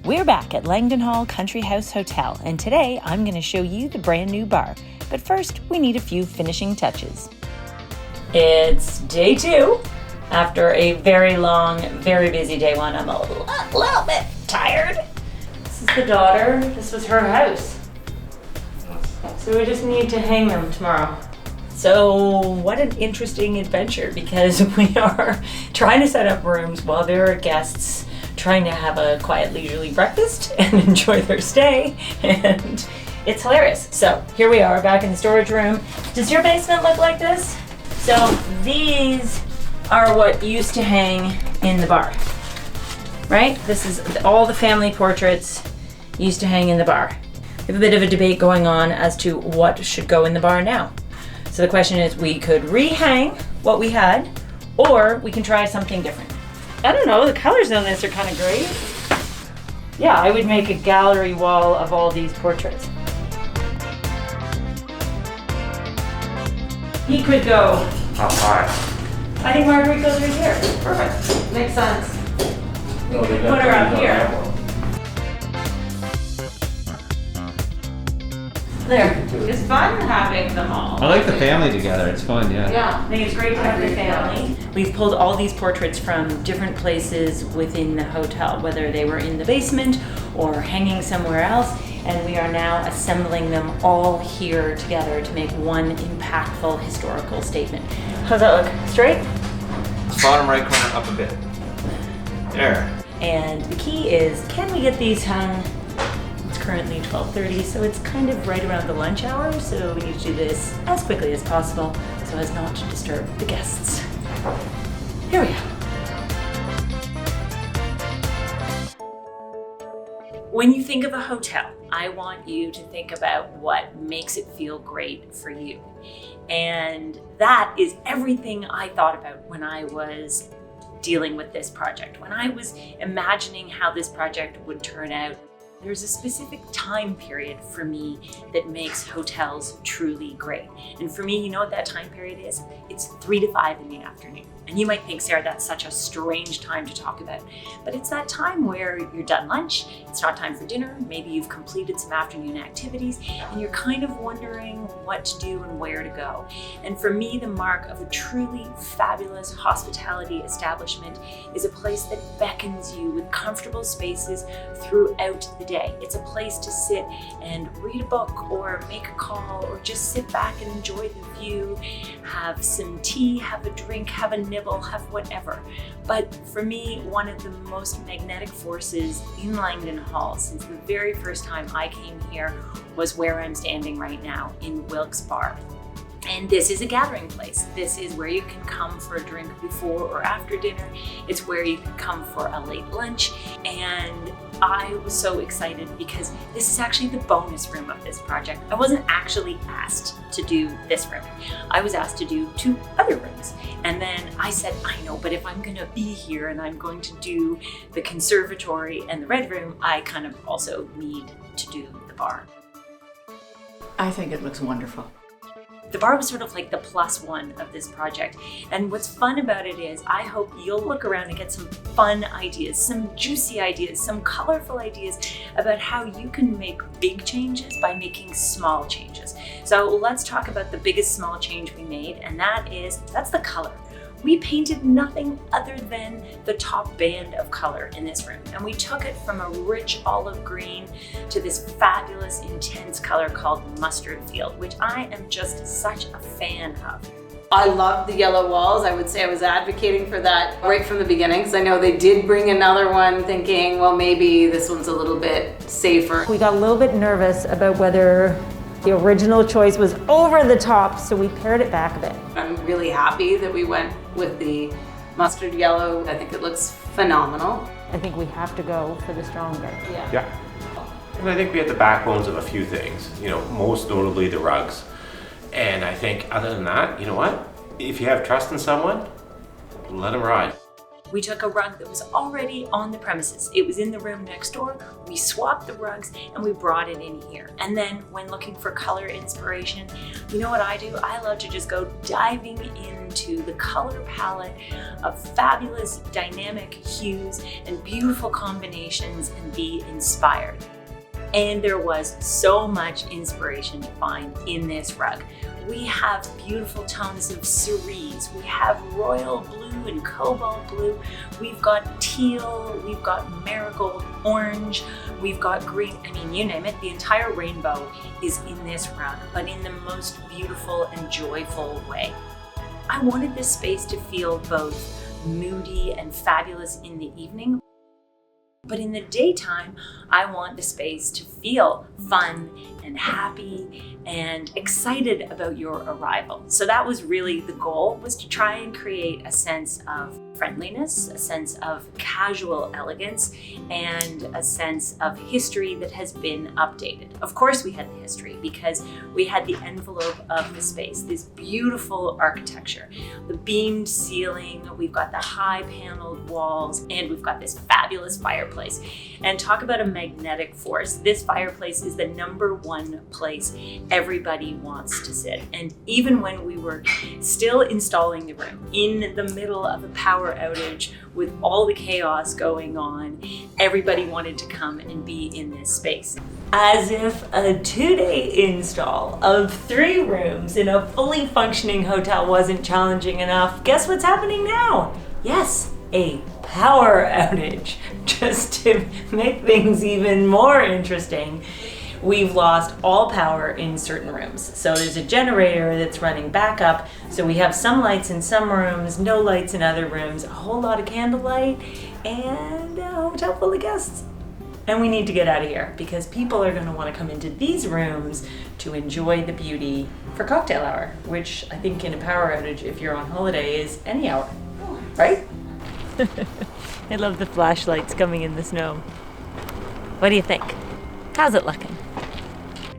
We're back at Langdon Hall Country House Hotel, and today I'm going to show you the brand new bar. But first, we need a few finishing touches. It's day 2. After a very long, very busy day 1, I'm a little bit tired. This is the daughter. This was her house. So we just need to hang them tomorrow. So what an interesting adventure, because we are trying to set up rooms while there are guests trying to have a quiet, leisurely breakfast and enjoy their stay, and it's hilarious. So here we are back in the storage room. Does your basement look like this? So these are what used to hang in the bar, right? This is all the family portraits used to hang in the bar. We have a bit of a debate going on as to what should go in the bar now. So the question is, we could rehang what we had, or we can try something different. I don't know, the colors on this are kind of great. Yeah, I would make a gallery wall of all these portraits. He could go. How high? I think Marguerite goes right here. Perfect. Makes sense. We could put her up here. There. It's fun having them all. I like the family together. It's fun, yeah. Yeah. I think it's great to have the family. We've pulled all these portraits from different places within the hotel, whether they were in the basement or hanging somewhere else, and we are now assembling them all here together to make one impactful historical statement. How's that look? Straight? Bottom right corner up a bit. There. And the key is, can we get these hung? It's currently 12:30, so it's kind of right around the lunch hour, so we need to do this as quickly as possible so as not to disturb the guests. Here we go. When you think of a hotel, I want you to think about what makes it feel great for you. And that is everything I thought about when I was dealing with this project. When I was imagining how this project would turn out, there's a specific time period for me that makes hotels truly great. And for me, you know what that time period is? It's 3 to 5 in the afternoon. And you might think, Sarah, that's such a strange time to talk about. But it's that time where you're done lunch, it's not time for dinner, maybe you've completed some afternoon activities, and you're kind of wondering what to do and where to go. And for me, the mark of a truly fabulous hospitality establishment is a place that beckons you with comfortable spaces throughout the day. It's a place to sit and read a book or make a call or just sit back and enjoy the view, have some tea, have a drink, have a nibble, have whatever. But for me, one of the most magnetic forces in Langdon Hall since the very first time I came here was where I'm standing right now in Wilks Bar. And this is a gathering place. This is where you can come for a drink before or after dinner. It's where you can come for a late lunch. And I was so excited because this is actually the bonus room of this project. I wasn't actually asked to do this room. I was asked to do 2 other rooms. And then I said, I know, but if I'm gonna be here and I'm going to do the conservatory and the red room, I kind of also need to do the bar. I think it looks wonderful. The bar was sort of like the +1 of this project. And what's fun about it is I hope you'll look around and get some fun ideas, some juicy ideas, some colorful ideas about how you can make big changes by making small changes. So let's talk about the biggest small change we made, and that's the color. We painted nothing other than the top band of color in this room. And we took it from a rich olive green to this fabulous intense color called mustard field, which I am just such a fan of. I love the yellow walls. I would say I was advocating for that right from the beginning, because I know they did bring another one thinking, well, maybe this one's a little bit safer. We got a little bit nervous about whether the original choice was over the top, so we pared it back a bit. I'm really happy that we went with the mustard yellow. I think it looks phenomenal. I think we have to go for the stronger. Yeah. And I think we had the backbones of a few things, most notably the rugs. And I think other than that, you know what? If you have trust in someone, let them ride. We took a rug that was already on the premises. It was in the room next door. We swapped the rugs and we brought it in here. And then when looking for color inspiration, you know what I do? I love to just go diving into the color palette of fabulous dynamic hues and beautiful combinations and be inspired. And there was so much inspiration to find in this rug. We have beautiful tones of cerise, we have royal blue and cobalt blue, we've got teal, we've got marigold orange, we've got green, I mean, you name it, the entire rainbow is in this rug, but in the most beautiful and joyful way. I wanted this space to feel both moody and fabulous in the evening, but in the daytime, I want the space to feel fun and happy and excited about your arrival. So that was really the goal, was to try and create a sense of friendliness, a sense of casual elegance, and a sense of history that has been updated. Of course we had the history because we had the envelope of the space, this beautiful architecture, the beamed ceiling, we've got the high paneled walls, and we've got this fabulous fireplace. And talk about a magnetic force. This fireplace is the #1 place everybody wants to sit. And even when we were still installing the room in the middle of a power outage with all the chaos going on, everybody wanted to come and be in this space. As if a 2-day install of 3 rooms in a fully functioning hotel wasn't challenging enough, guess what's happening now? Yes, a power outage. Just to make things even more interesting, we've lost all power in certain rooms. So there's a generator that's running back up. So we have some lights in some rooms, no lights in other rooms, a whole lot of candlelight, and a hotel full of guests. And we need to get out of here because people are going to want to come into these rooms to enjoy the beauty for cocktail hour, which I think in a power outage, if you're on holiday, is any hour, right? I love the flashlights coming in the snow. What do you think? How's it looking?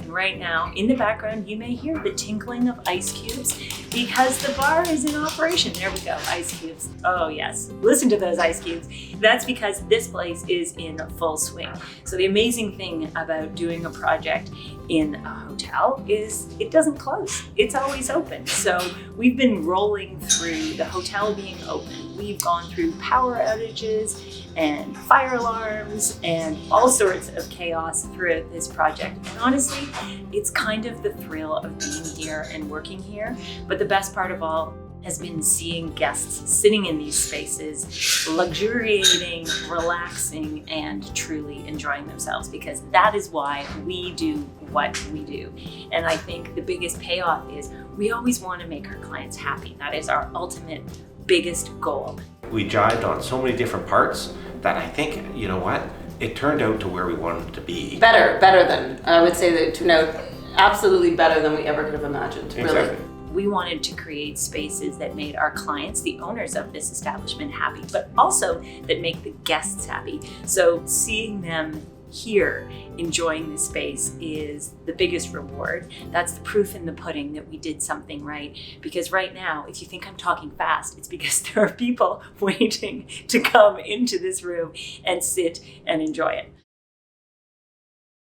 Right now, in the background, you may hear the tinkling of ice cubes because the bar is in operation. There we go, ice cubes. Oh yes, listen to those ice cubes. That's because this place is in full swing. So the amazing thing about doing a project in a hotel is it doesn't close. It's always open. So we've been rolling through the hotel being open. We've gone through power outages and fire alarms and all sorts of chaos throughout this project. And honestly, it's kind of the thrill of being here and working here. But the best part of all has been seeing guests sitting in these spaces, luxuriating, relaxing, and truly enjoying themselves, because that is why we do what we do. And I think the biggest payoff is we always want to make our clients happy. That is our ultimate biggest goal. We jived on so many different parts that I think, you know what, it turned out to where we wanted it to be. Better than, I would say that it turned out absolutely better than we ever could have imagined, Exactly. really. We wanted to create spaces that made our clients, the owners of this establishment, happy, but also that make the guests happy. So seeing them here enjoying the space is the biggest reward. That's the proof in the pudding that we did something right. Because right now, if you think I'm talking fast, it's because there are people waiting to come into this room and sit and enjoy it.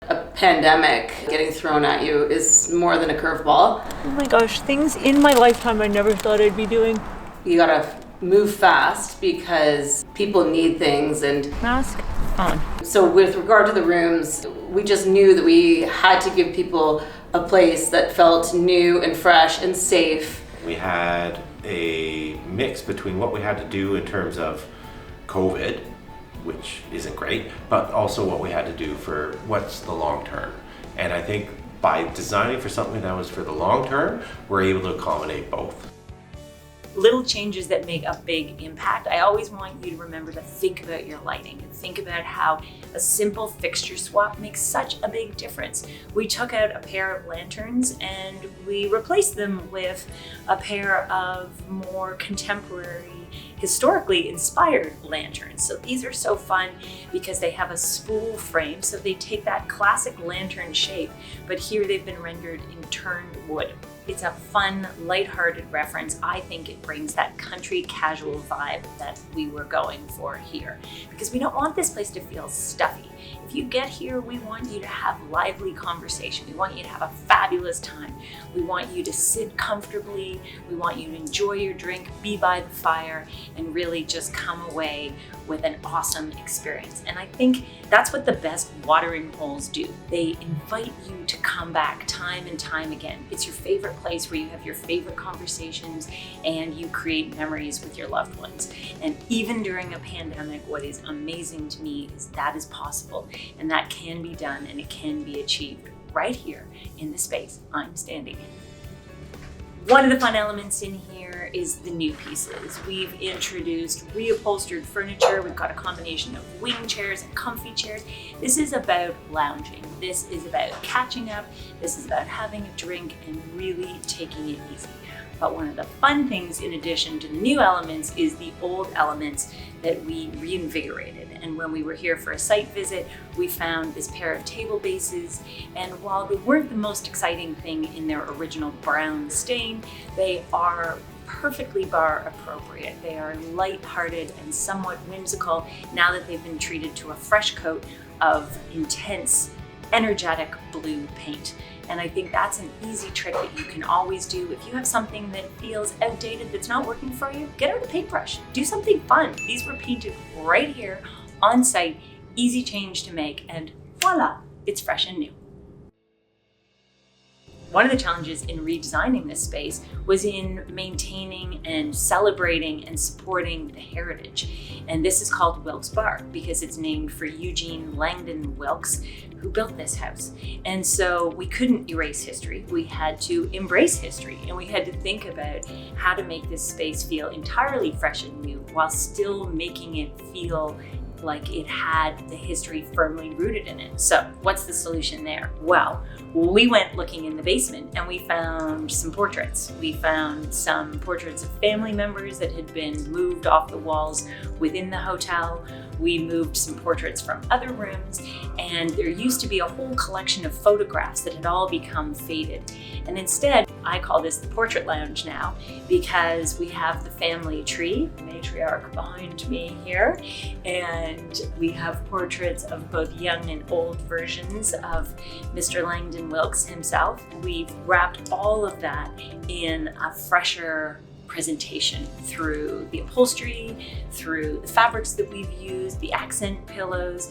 A pandemic getting thrown at you is more than a curveball. Oh my gosh, things in my lifetime I never thought I'd be doing. You gotta move fast because people need things. And Mask on. so with regard to the rooms, we just knew that we had to give people a place that felt new and fresh and safe. We had a mix between what we had to do in terms of COVID, which isn't great, but also what we had to do for what's the long term. And I think by designing for something that was for the long term, we're able to accommodate both. Little changes that make a big impact. I always want you to remember to think about your lighting and think about how a simple fixture swap makes such a big difference. We took out a pair of lanterns and we replaced them with a pair of more contemporary, historically inspired lanterns. So these are so fun because they have a spool frame, so they take that classic lantern shape, but here they've been rendered in turned wood. It's a fun, lighthearted reference. I think it brings that country casual vibe that we were going for here, because we don't want this place to feel stuffy. If you get here, we want you to have lively conversation. We want you to have a fabulous time. We want you to sit comfortably. We want you to enjoy your drink, be by the fire, and really just come away with an awesome experience. And I think that's what the best watering holes do. They invite you to come back time and time again. It's your favorite place where you have your favorite conversations and you create memories with your loved ones. And even during a pandemic, what is amazing to me is that is possible, and that can be done, and it can be achieved right here in the space I'm standing in. One of the fun elements in here is the new pieces. We've introduced reupholstered furniture. We've got a combination of wing chairs and comfy chairs. This is about lounging. This is about catching up. This is about having a drink and really taking it easy. But one of the fun things, in addition to the new elements, is the old elements that we reinvigorated. And when we were here for a site visit, we found this pair of table bases. And while they weren't the most exciting thing in their original brown stain, they are perfectly bar appropriate. They are light-hearted and somewhat whimsical now that they've been treated to a fresh coat of intense, energetic blue paint. And I think that's an easy trick that you can always do. If you have something that feels outdated, that's not working for you, get out a paintbrush, do something fun. These were painted right here on site, easy change to make, and voila, it's fresh and new. One of the challenges in redesigning this space was in maintaining and celebrating and supporting the heritage. And this is called Wilks Bar because it's named for Eugene Langdon Wilks, who built this house. And so we couldn't erase history. We had to embrace history, and we had to think about how to make this space feel entirely fresh and new while still making it feel like it had the history firmly rooted in it. So what's the solution there? Well, we went looking in the basement and we found some portraits. We found some portraits of family members that had been moved off the walls within the hotel. We moved some portraits from other rooms, and there used to be a whole collection of photographs that had all become faded. And instead, I call this the portrait lounge now because we have the family tree, matriarch behind me here, and we have portraits of both young and old versions of Mr. Langdon Wilks himself. We've wrapped all of that in a fresher presentation through the upholstery, through the fabrics that we've used, the accent pillows,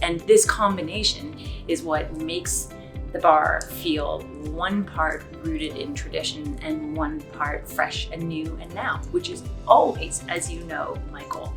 and this combination is what makes the bar feel one part rooted in tradition and one part fresh and new and now, which is always, as you know, my goal.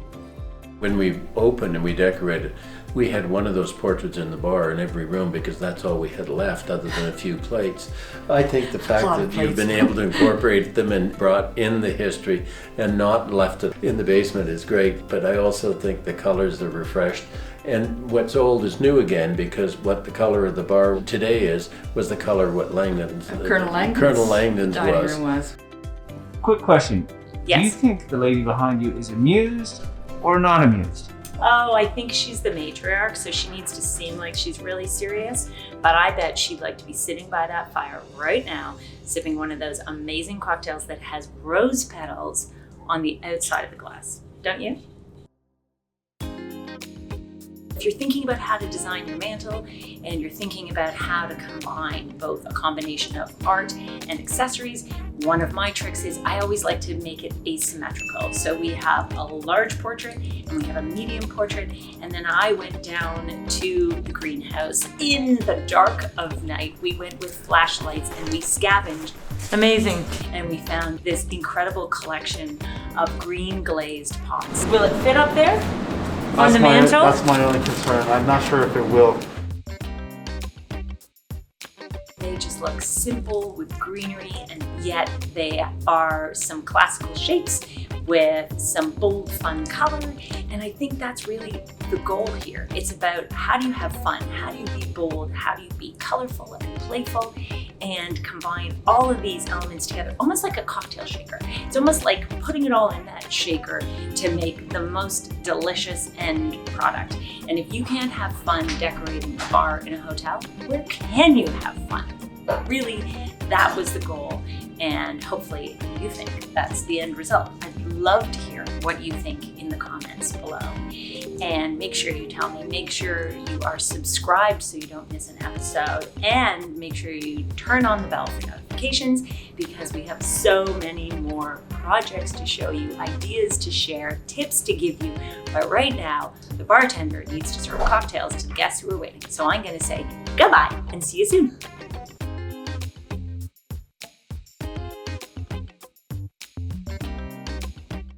When we opened and we decorated, we had one of those portraits in the bar in every room because that's all we had left other than a few plates. I think the fact that you've been able to incorporate them and brought in the history and not left it in the basement is great, but I also think the colors are refreshed. And what's old is new again, because what the color of the bar today was the color of what Colonel Langdon's dining was. room was. Quick question. Yes. Do you think the lady behind you is amused or not amused? Oh, I think she's the matriarch, so she needs to seem like she's really serious, but I bet she'd like to be sitting by that fire right now, sipping one of those amazing cocktails that has rose petals on the outside of the glass. Don't you? If you're thinking about how to design your mantel and you're thinking about how to combine both a combination of art and accessories, one of my tricks is I always like to make it asymmetrical. So we have a large portrait and we have a medium portrait, and then I went down to the greenhouse in the dark of night. We went with flashlights and we scavenged. Amazing. And we found this incredible collection of green glazed pots. Will it fit up there? On the mantle? That's my only concern. I'm not sure if it will. They just look simple with greenery, and yet they are some classical shapes with some bold, fun color. And I think that's really the goal here. It's about how do you have fun? How do you be bold? How do you be colorful and playful and combine all of these elements together, almost like a cocktail shaker. It's almost like putting it all in that shaker to make the most delicious end product. And if you can't have fun decorating a bar in a hotel, where can you have fun? really, that was the goal. And hopefully you think that's the end result. I'd love to hear what you think in the comments below. And make sure you tell me, make sure you are subscribed so you don't miss an episode, and make sure you turn on the bell for notifications, because we have so many more projects to show you, ideas to share, tips to give you. But right now, the bartender needs to serve cocktails to the guests who are waiting. So I'm going to say goodbye and see you soon.